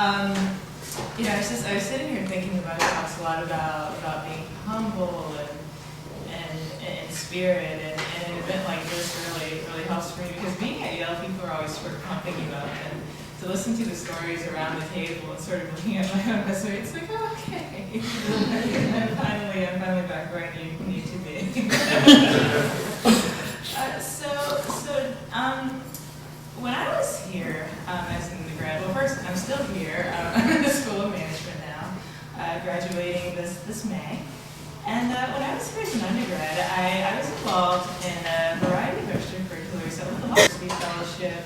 Um, I was sitting here thinking about it. It talks a lot about being humble and spirit, and an event like this really helps for me, because being at Yale, people are always sort of pumping you up, and to listen to the stories around the table and sort of looking at my own resume, it's like, oh, okay, I'm finally back where I need to be. When I was here as an undergrad, well, first, I'm still here. I'm in the School of Management now, graduating this May. And when I was here as an undergrad, I was involved in a variety of extracurriculars. I went to the University Fellowship.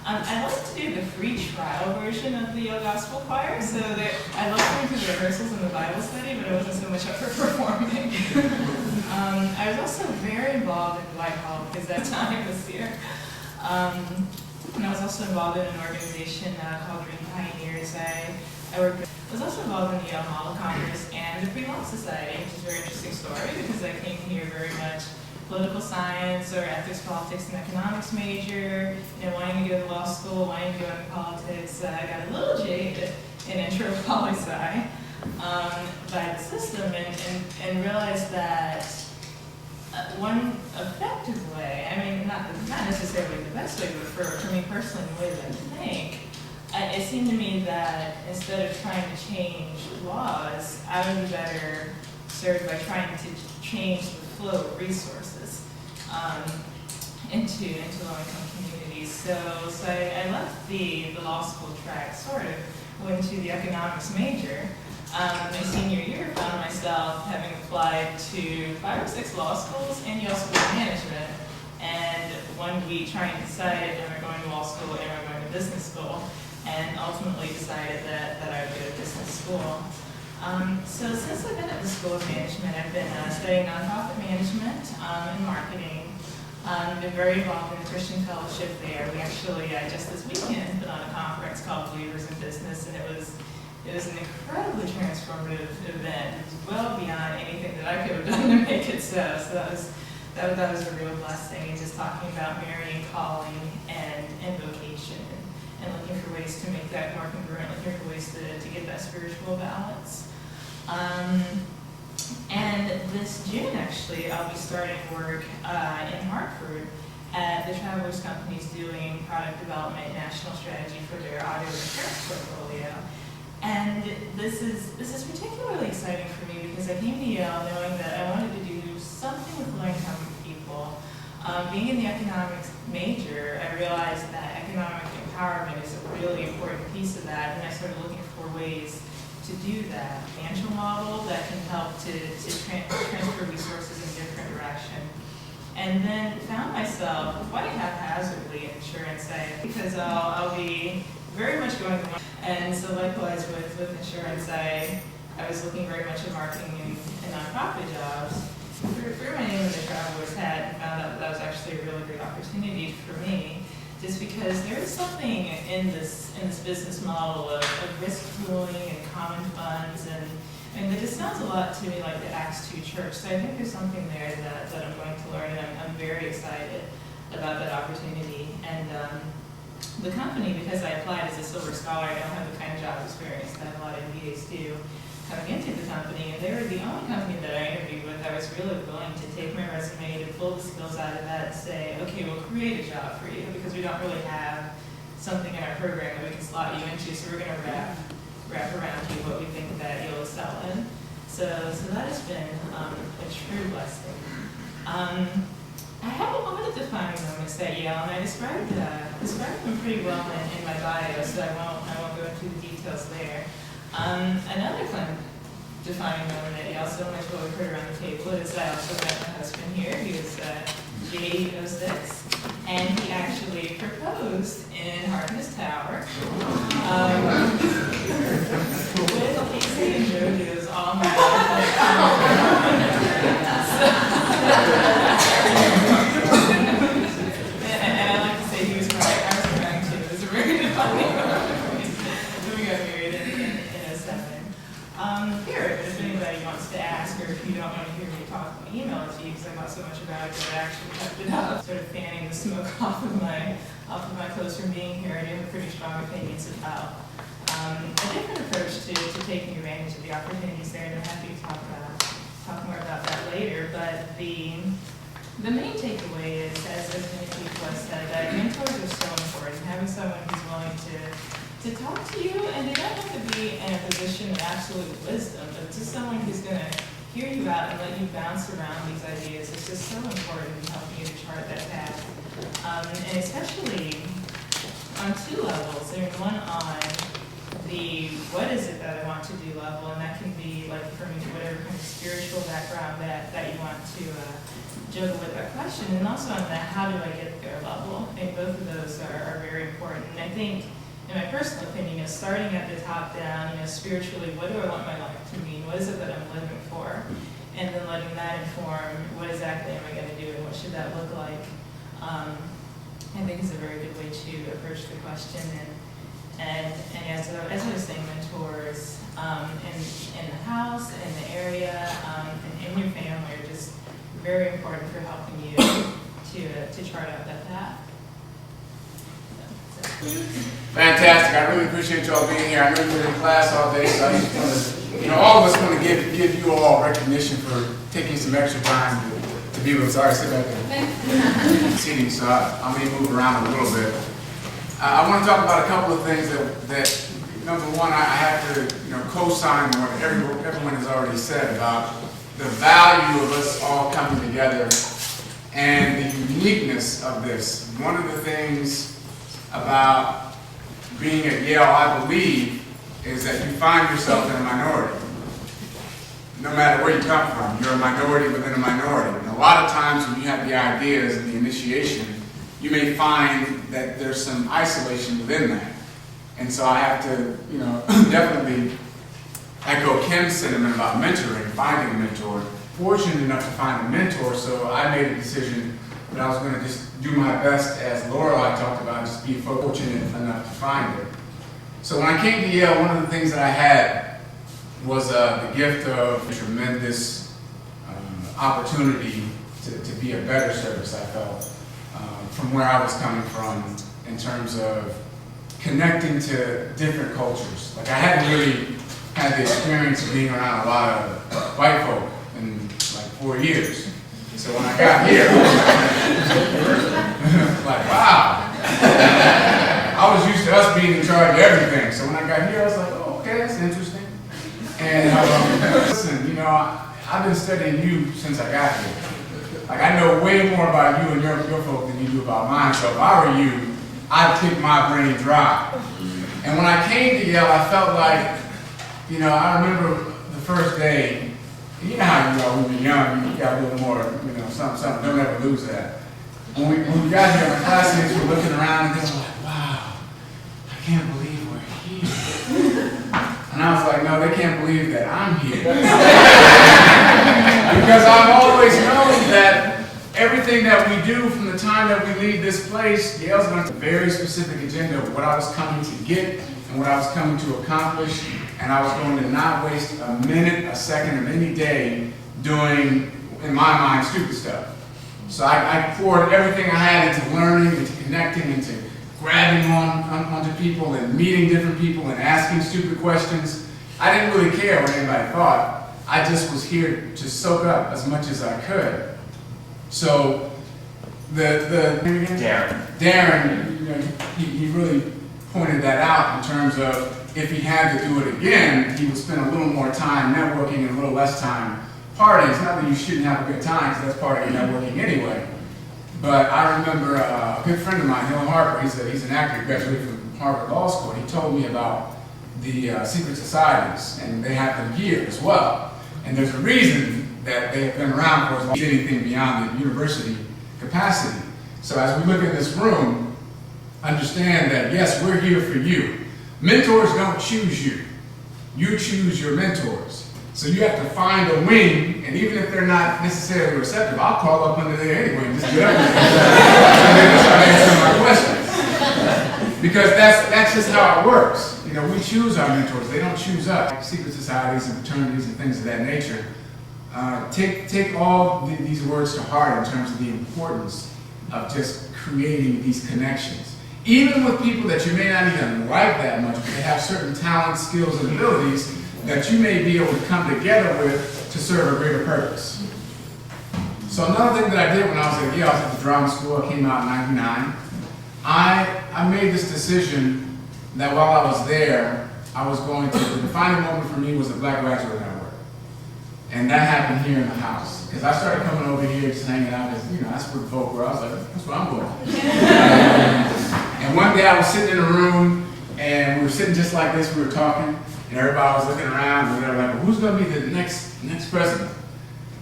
I like to do the free trial version of the Yale Gospel Choir, so that I loved going to the rehearsals and the Bible study, but I wasn't so much up for performing. I was also very involved in Whitehall, because that time was here. And I was also involved in an organization called Green Pioneers. I was also involved in the Yale Model Congress and the Free Law Society, which is a very interesting story, because I came here very much political science or ethics, politics, and economics major, wanting to go to law school, wanting to go into politics. I got a little jaded in intro poli-sci by the system, and realized that one effective way, not necessarily the best way, but for me personally, the way that I think, it seemed to me that instead of trying to change laws, I would be better served by trying to change the flow of resources into low-income communities. So I left the law school track, sort of, went to the economics major. My senior year, found myself having applied to 5 or 6 law schools and Yale School of Management, and one week trying to decide, am I going to law school, am I going to business school, and ultimately decided that I would go to business school. So since I've been at the School of Management, I've been studying nonprofit management and marketing. I've been very involved in the Christian Fellowship there. We actually, just this weekend, put on a conference called Believers in Business, and it was an incredibly transformative event. It was well beyond anything that I could have done to make it so. So that was a real blessing, and just talking about marrying calling and vocation, and looking for ways to make that more congruent, looking for ways to get that spiritual balance. And this June, actually, I'll be starting work in Hartford at the Travelers Company's doing product development national strategy for their auto insurance portfolio. And this is particularly exciting for me, because I came to Yale knowing that I wanted to do something with low-income people. Being in the economics major, I realized that economic empowerment is a really important piece of that, and I started looking for ways to do that. Financial model that can help to transfer resources in different direction. And then found myself quite haphazardly in insurance, because I'll be very much going to marketing. And so likewise with insurance, I was looking very much at marketing and nonprofit jobs. Through my name in the Travelers hat, and found out that was actually a really great opportunity for me, just because there is something in this business model of risk pooling and common funds, and it just sounds a lot to me like the Acts 2 church. So I think there's something there that I'm going to learn, and I'm very excited about that opportunity. And the company, because I applied as a Silver Scholar, I don't have the kind of job experience that a lot of MBAs do coming into the company, and they were the only company that I interviewed with that was really willing to take my resume, to pull the skills out of that, and say, okay, we'll create a job for you, because we don't really have something in our program that we can slot you into, so we're going to wrap around you what we think that you'll excel in. So that has been a true blessing. I have a lot of defining moments at Yale, and I described them pretty well in my bio, so I won't go into the details there. Another fun defining moment at Yale, so much what we've heard around the table, is I also met my husband here. He was J06, and he actually proposed in Harkness Tower with Casey and JoJo's all my and I like to say he was crying. I was crying too. It was a very defining moment for me. We got married in 2007. Here, if anybody wants to ask, or if you don't want to hear me talk, I'll email it to you, because I got so much about it that I actually kept it up, sort of fanning the smoke off of my clothes from being here. I do have pretty strong opinions about a different approach to taking advantage of the opportunities there, and I'm happy to talk more about that later. But the main takeaway is, as many people have said, that mentors are so important. Having someone who's willing to talk to you, and they don't have to be in a position of absolute wisdom, but just someone who's going to hear you out and let you bounce around these ideas is just so important in helping you to chart that path. And especially on two levels. There's one on the what is it that I want to do level, and that can be like from whatever kind of spiritual background that you want to juggle with that question, and also on the how do I get there level. I think both of those are very important. And I think, in my personal opinion, starting at the top down, spiritually, what do I want my life to mean? What is it that I'm living for? And then letting that inform what exactly am I going to do and what should that look like. I think is a very good way to approach the question. And as I was saying, mentors in the house, in the area, and in your family are just very important for helping you to chart out that path. Fantastic. I really appreciate y'all being here. I know you've been in class all day, so I just want to, all of us want to give you all recognition for taking some extra time to be with us. All right, sit back there. Seating, so I'm going to move around a little bit. I want to talk about a couple of things that number one, I have to co-sign what everyone has already said about the value of us all coming together and the uniqueness of this. One of the things about being at Yale, I believe, is that you find yourself in a minority. No matter where you come from, you're a minority within a minority. And a lot of times when you have the ideas and the initiation, you may find that there's some isolation within that. And so I have to, definitely echo Kim's sentiment about mentoring, finding a mentor. Fortunate enough to find a mentor, so I made a decision that I was going to just do my best, as Lorelai talked about, just be fortunate enough to find it. So when I came to Yale, one of the things that I had was the gift of a tremendous opportunity to be a better service, I felt, from where I was coming from in terms of connecting to different cultures. Like I hadn't really had the experience of being around a lot of white folk in like 4 years. So when I got here, like, wow. I was used to us being in charge of everything. So when I got here, I was like, oh, okay, that's interesting. And listen, I've been studying you since I got here. Like, I know way more about you and your folk than you do about mine. So if I were you, I'd kick my brain dry. And when I came to Yale, I felt like, I remember the first day. You know how you are when you're young, you got a little more, something. Don't ever lose that. When we got here, my classmates were looking around and they were like, wow, I can't believe we're here. And I was like, no, they can't believe that I'm here. Because I've always known that everything that we do from the time that we leave this place, Yale's going to have a very specific agenda of what I was coming to get and what I was coming to accomplish. And I was going to not waste a minute, a second of any day doing, in my mind, stupid stuff. So I poured everything I had into learning, into connecting, into grabbing onto people and meeting different people and asking stupid questions. I didn't really care what anybody thought. I just was here to soak up as much as I could. So Darren, he really pointed that out in terms of if he had to do it again, he would spend a little more time networking and a little less time partying. It's not that you shouldn't have a good time, because that's part of your networking anyway. But I remember a good friend of mine, Hill Harper, he's an actor, graduated from Harvard Law School. He told me about the secret societies, and they have them here as well. And there's a reason that they have been around for as long as anything beyond the university capacity. So as we look at this room, understand that yes, we're here for you. Mentors don't choose you. You choose your mentors. So you have to find a wing, and even if they're not necessarily receptive, I'll crawl up under there anyway and just do everything. And then start answering my questions. Because that's just how it works. We choose our mentors. They don't choose us. Like secret societies and fraternities and things of that nature. Take all these words to heart in terms of the importance of just creating these connections. even with people that you may not even like that much, but they have certain talents, skills, and abilities that you may be able to come together with to serve a greater purpose. So another thing that I did when I was at Yale, I was at the drama school, I came out in '99. I made this decision that while I was there, I was going to, the defining moment for me was the Black Graduate Network. And that happened here in the house. Because I started coming over here just hanging out, because, that's where the folk were. I was like, that's where I'm going. And one day I was sitting in a room, and we were sitting just like this, we were talking, and everybody was looking around, and they were like, well, who's going to be the next president?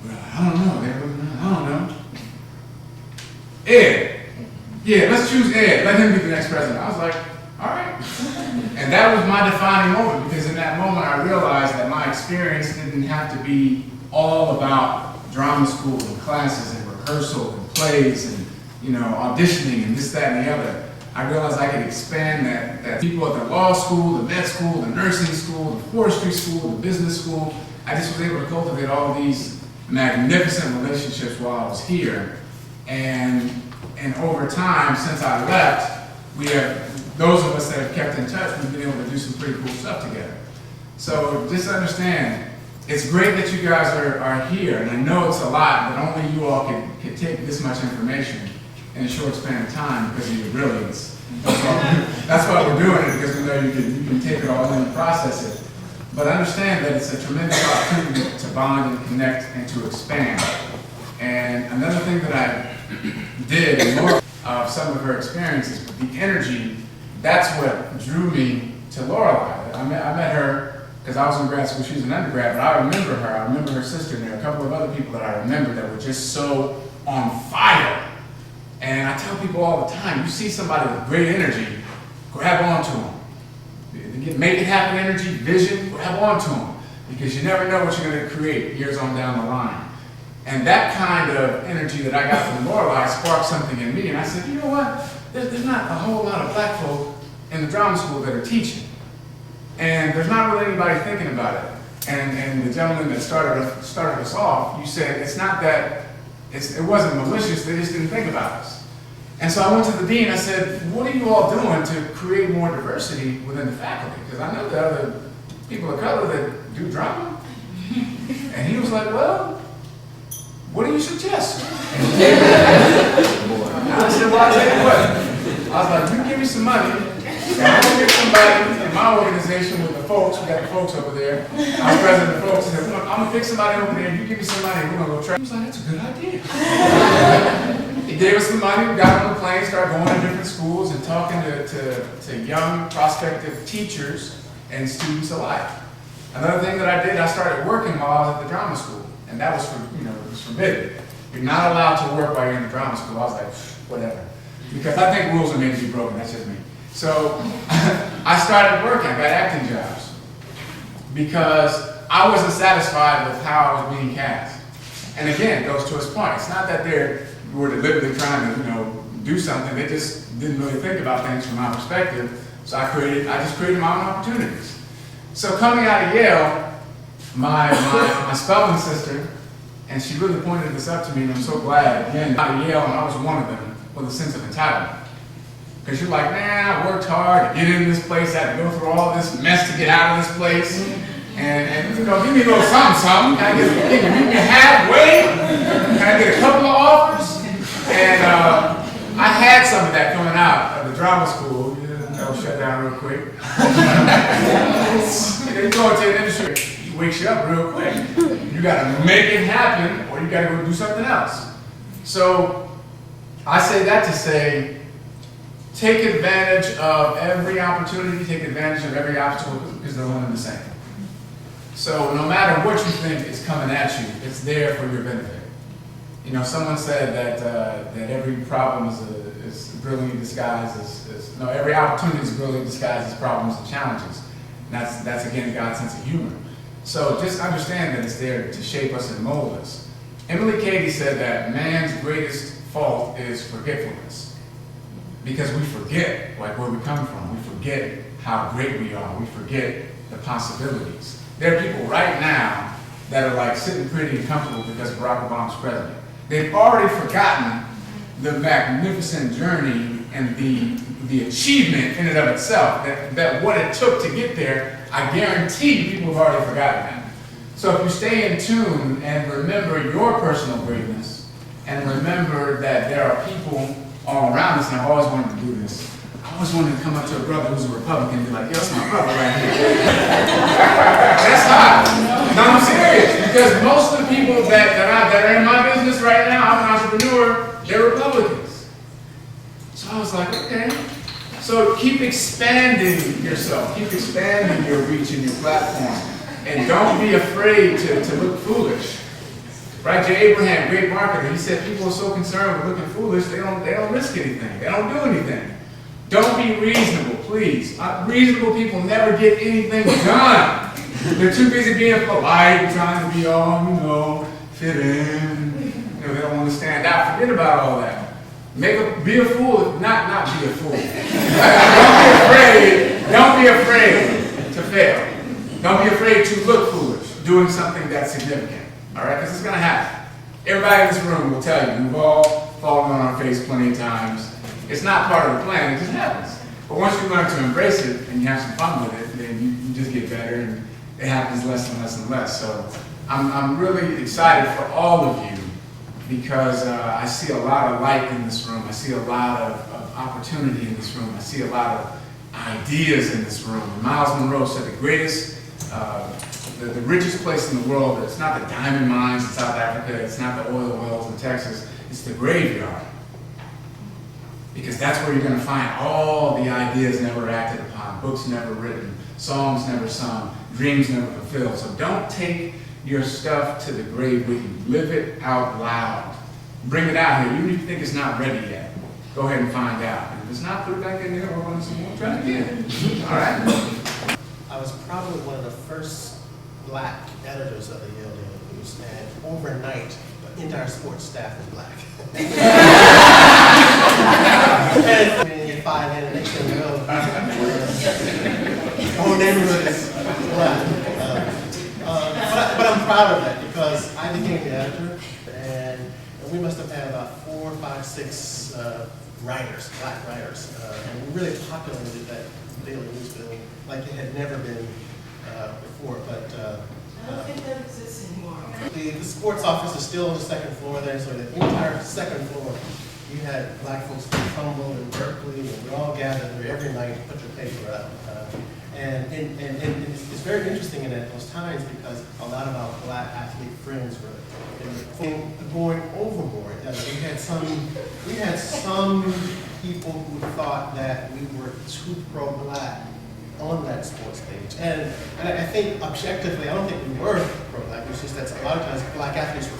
We're like, I don't know. They were looking around, I don't know. Ed. Yeah, let's choose Ed. Let him be the next president. I was like, all right. And that was my defining moment, because in that moment I realized that my experience didn't have to be all about drama school and classes and rehearsal and plays and auditioning and this, that, and the other. I realized I could expand that people at the law school, the med school, the nursing school, the forestry school, the business school, I just was able to cultivate all these magnificent relationships while I was here. And over time, since I left, we have, those of us that have kept in touch, we've been able to do some pretty cool stuff together. So just understand, it's great that you guys are here, and I know it's a lot, but only you all can take this much information in a short span of time because of your brilliance. That's why we're doing it, because we know you can take it all in and process it. But understand that it's a tremendous opportunity to bond and connect and to expand. And another thing that I did, and more of some of her experiences, the energy, that's what drew me to Lorelei. I met her because I was in grad school, she was an undergrad, but I remember her. I remember her sister, and there are a couple of other people that I remember that were just so on fire. And I tell people all the time, you see somebody with great energy, grab onto them. Make it happen energy, vision, grab onto them. Because you never know what you're going to create years on down the line. And that kind of energy that I got from Lorelei sparked something in me. And I said, you know what? There's not a whole lot of black folk in the drama school that are teaching. And there's not really anybody thinking about it. And the gentleman that started us off, you said, it's not that, it wasn't malicious, they just didn't think about us. And so I went to the dean, I said, what are you all doing to create more diversity within the faculty? Because I know there are other people of color that do drama. And he was like, well, what do you suggest? And I said, well, I'll tell you what. I was like, you give me some money, and I'm going to get somebody in my organization with the folks, we got the folks over there. I was president of the folks, I said, I'm going to pick somebody over there, you give me some money, and we're going to go try. He was like, that's a good idea. He gave us some money, we got on the plane, started going to different schools and talking to young prospective teachers and students alike. Another thing that I did, I started working while I was at the drama school. And that was, it was forbidden. You're not allowed to work while you're in the drama school. I was like, whatever. Because I think rules are made to be broken, that's just me. So I started working, I got acting jobs. Because I wasn't satisfied with how I was being cast. And again, it goes to his point. It's not that they were deliberately trying to, do something. They just didn't really think about things from my perspective. So I just created my own opportunities. So coming out of Yale, my spelling sister, and she really pointed this out to me, and I'm so glad, again, out of Yale, and I was one of them, with a sense of entitlement. Because you're like, man, I worked hard to get in this place, I had to go through all this mess to get out of this place, and give me a little something, can I meet me halfway, can I get a couple of offers? And I had some of that coming out of the drama school. That was shut down real quick. And then you go into an industry, it wakes you up real quick. You gotta make it happen, or you gotta go do something else. So I say that to say, take advantage of every opportunity, take advantage of every obstacle, because they're one and the same. So no matter what you think is coming at you, it's there for your benefit. Someone said that every problem is brilliantly disguised as every opportunity is brilliantly disguised as problems and challenges. And that's again God's sense of humor. So just understand that it's there to shape us and mold us. Emily Cady said that man's greatest fault is forgetfulness. Because we forget where we come from. We forget how great we are. We forget the possibilities. There are people right now that are like sitting pretty and comfortable because Barack Obama's president. They've already forgotten the magnificent journey and the the achievement in and of itself, that what it took to get there, I guarantee people have already forgotten that. So if you stay in tune and remember your personal greatness, and remember that there are people all around us, and I've always wanted to do this. I always wanted to come up to a brother who's a Republican and be like, yo, that's my brother right here. That's hot. No, I'm serious. Because most of the people that are in my business right now, I'm an entrepreneur, they're Republicans. So I was like, okay. So keep expanding yourself. Keep expanding your reach and your platform. And don't be afraid to look foolish. Right? Jay Abraham, great marketer, he said people are so concerned with looking foolish, they don't risk anything. They don't do anything. Don't be reasonable, please. Reasonable people never get anything done. They're too busy being polite, trying to be all, fit in. They don't want to stand out. Forget about all that. Be a fool, not be a fool. Don't be afraid to fail. Don't be afraid to look foolish doing something that's significant. All right, because it's going to happen. Everybody in this room will tell you, we've all fallen on our face plenty of times. It's not part of the plan, it just happens. But once you learn to embrace it and you have some fun with it, then you just get better and it happens less and less and less. So I'm really excited for all of you because I see a lot of light in this room. I see a lot of opportunity in this room. I see a lot of ideas in this room. And Miles Monroe said the richest place in the world, it's not the diamond mines in South Africa, it's not the oil wells in Texas, it's the graveyard. Because that's where you're going to find all the ideas never acted upon, books never written, songs never sung, dreams never fulfilled. So don't take your stuff to the grave with you. Live it out loud. Bring it out here. Even if you think it's not ready yet, go ahead and find out. And if it's not, put it back in there, we're going to try it again. All right? I was probably one of the first black editors of the Yale Daily News, and overnight, the entire sports staff was black. And you find in the next thing you know, the whole neighborhood is black. But I'm proud of that because I became the editor, and we must have had about 4, 5, 6 writers, black writers, and we really populated that Daily News building like it had never been before. But I don't think that exists anymore. the sports office is still on the second floor there, so the entire second floor, you had black folks from Trumbull and Berkeley, and we all gathered there every night to put your paper out. And it's very interesting in those times because a lot of our black athlete friends were going overboard. We had some people who thought that we were too pro-black on that sports page. And I think objectively, I don't think we were pro-black. It's just that a lot of times black athletes were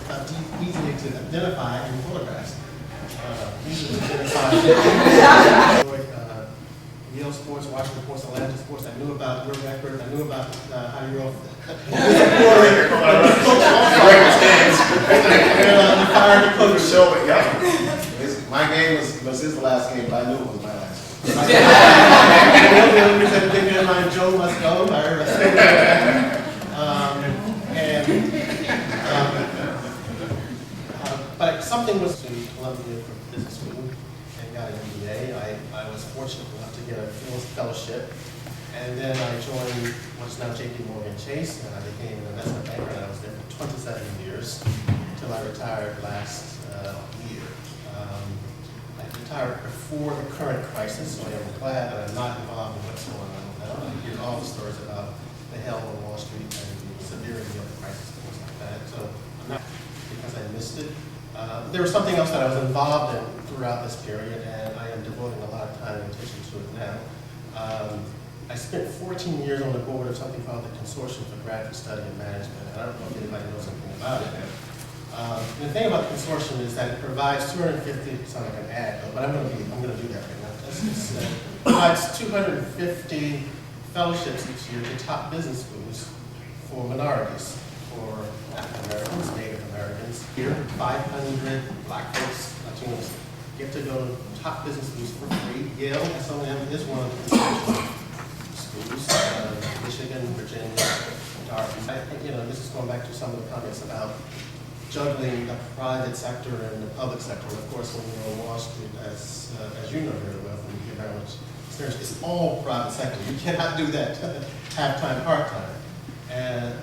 easily to identify in photographs. Easily identified. Yale sports, Washington sports, Atlanta sports. I knew about your record. I knew about how you were fired the coach. My game was his last game, but I knew it was my last. Joe must go. But something was to Columbia for business school and got an MBA. I was fortunate enough to get a fellowship, and then I joined what's now J.P. Morgan Chase, and I became an investment banker, and I was there for 27 years until I retired last year. I retired before the current crisis, so I am glad that I'm not involved in what's going on now. I hear all the stories about the hell on Wall Street and the severity of the crisis and things like that. So I'm not because I missed it. There was something else that I was involved in throughout this period, and I am devoting a lot of time and attention to it now. I spent 14 years on the board of something called the Consortium for Graduate Study and Management. I don't know if anybody knows something about it. And the thing about the consortium is that it provides 250. It's not like an ad, but I'm going to do that right now. It provides 250 fellowships each year to top business schools for minorities, for African Americans, Native Americans. Here, 500 black folks, Latinos, get to go to top business schools for free. Yale, SLM is one of the schools. Michigan, Virginia, Dartmouth. I think this is going back to some of the comments about juggling the private sector and the public sector. Of course, when you're on Wall Street, as you know very well from your very much experience. It's all private sector. You cannot do that half-time, part-time. And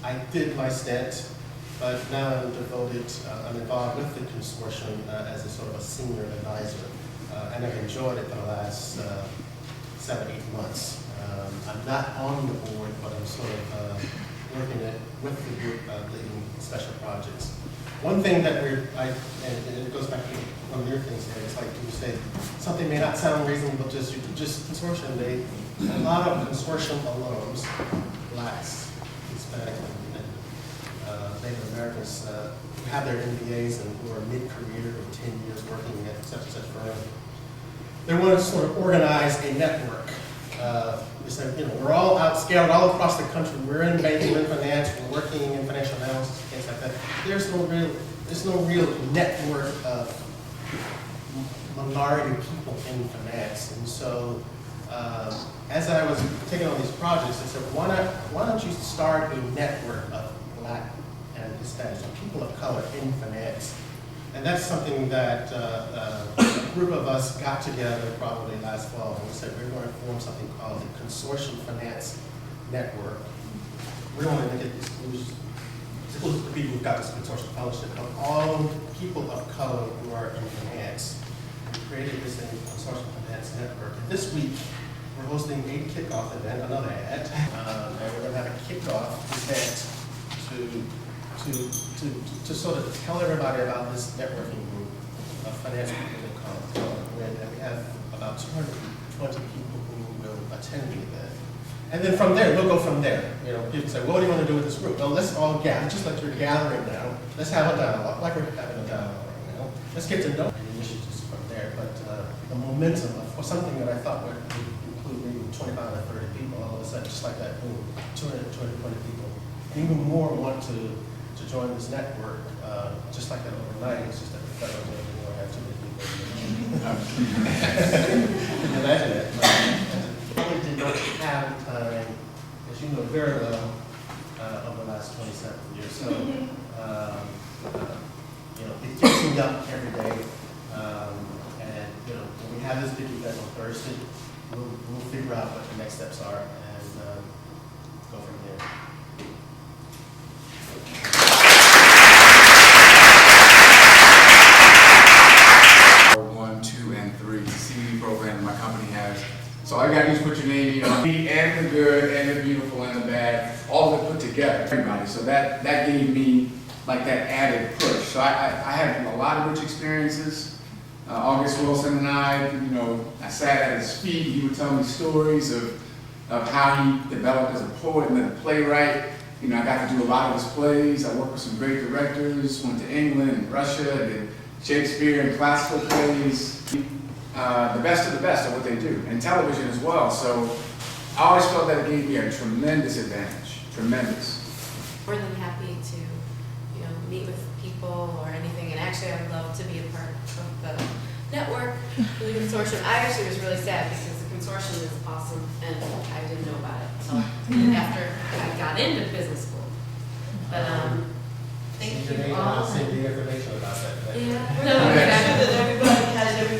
I did my stint, but now I'm devoted, I'm involved with the consortium as a sort of a senior advisor. And I've enjoyed it for the last 7, 8 months. I'm not on the board, but I'm sort of working with the group leading special projects. One thing that and it goes back to one of your things here, it's like you say, something may not sound reasonable, just consortium, a lot of consortium alums, blacks, Hispanic, and Native Americans, who have their MBAs and who are mid-career or 10 years working at such and such firm, they want to sort of organize a network. They said, we're all out scattered all across the country. We're in banking and finance. We're working in financial analysis, things like that. There's no real network of minority people in finance. And so, as I was taking on these projects, I said, why don't you start a network of Black and Hispanic, so people of color in finance? And that's something that a group of us got together probably last fall, and we said we're going to form something called the Consortium Finance Network. We're going to make it exclusive to the people who've got this consortium fellowship of all people of color who are in finance. We created this Consortium Finance Network. And this week, we're hosting a kickoff event, another ad, and we're going to have a kickoff event to sort of tell everybody about this networking group of financial people in college. And we have about 220 people who will attend the event. And then from there, we'll go from there. People say, well, what do you want to do with this group? Well, let's all gather, just like you're gathering now. Let's have a dialogue, like we're having a dialogue right now. Let's get to know the initiatives from there. But the momentum of something that I thought would include maybe 25 or 30 people, all of a sudden, just like that, boom, 220 people. And even more want to join this network, just like that overnight. It's just that the federal government don't have too many people. Can you imagine it? Probably did not have time, as you know very well, over the last 27 years. So, it keeps me up every day. And when we have this big event on Thursday, we'll figure out what the next steps are and go from there. 1, 2, and 3, the CDD program my company has. So all you gotta do is put your name, and the good, and the beautiful, and the bad, all of it put together, everybody. So that gave me like that added push. So I had a lot of rich experiences. August Wilson and I sat at his feet. He would tell me stories of how he developed as a poet and then a playwright. I got to do a lot of his plays. I worked with some great directors, went to England and Russia, did Shakespeare and classical plays. The best of the best at what they do, and television as well. So I always felt that it gave me a tremendous advantage, tremendous. More than happy to, meet with people or anything. And actually, I would love to be a part of the network, the consortium. I actually was really sad because the consortium is awesome, and I didn't know about it until after I got into business